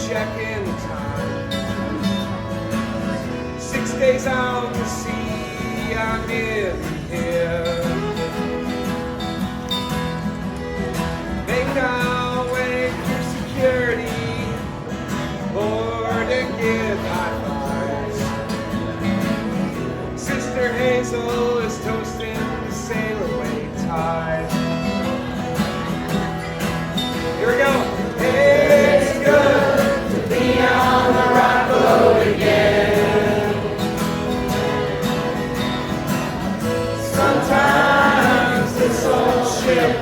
check-in time. 6 days out to sea, I'm nearly here. Make our way through security, board and give high fives. Sister Hazel is toasting the sail away tide. Here we go. It's good to be on the rock boat again. Sometimes this old ship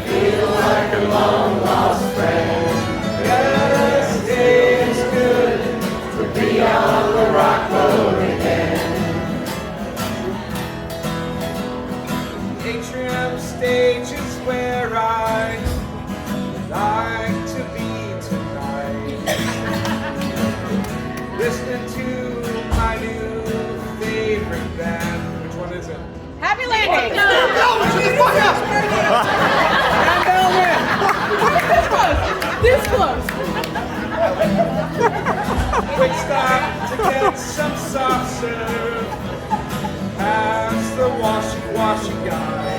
feels like a long lost friend. Yes, it's good to be on the rock boat again. The atrium stage is where I like to be tonight. Listening to my new favorite band. Which one is it? Happy Landing! No, she's This close! Quick stop to get some soft serve. Pass the washy guy.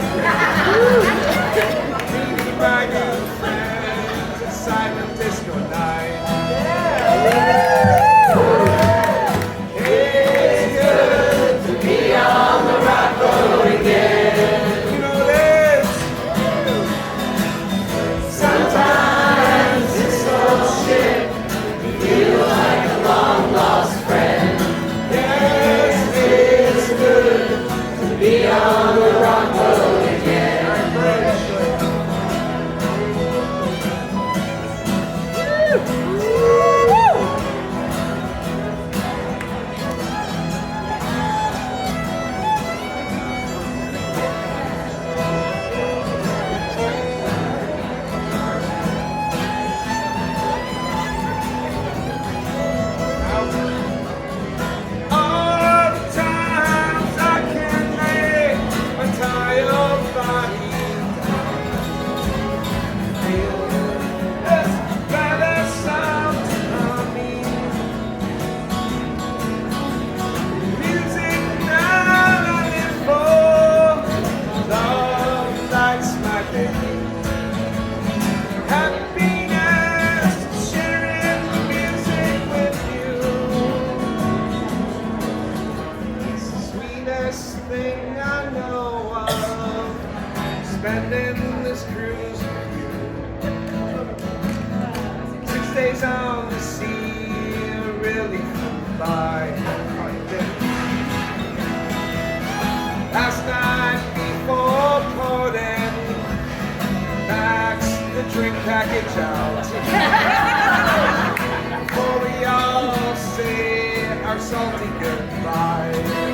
Meeting my new friends at Silent Disco Night. It's good to be on the rock boat again. You know this. Sometimes this old ship feels like a long lost friend. Yes, it's good to be on the rock boat again. Thing I know of, spending this cruise with you. 6 days on the sea, really flew by. Last night before boarding, Max the drink package out. Before we all say our salty goodbye.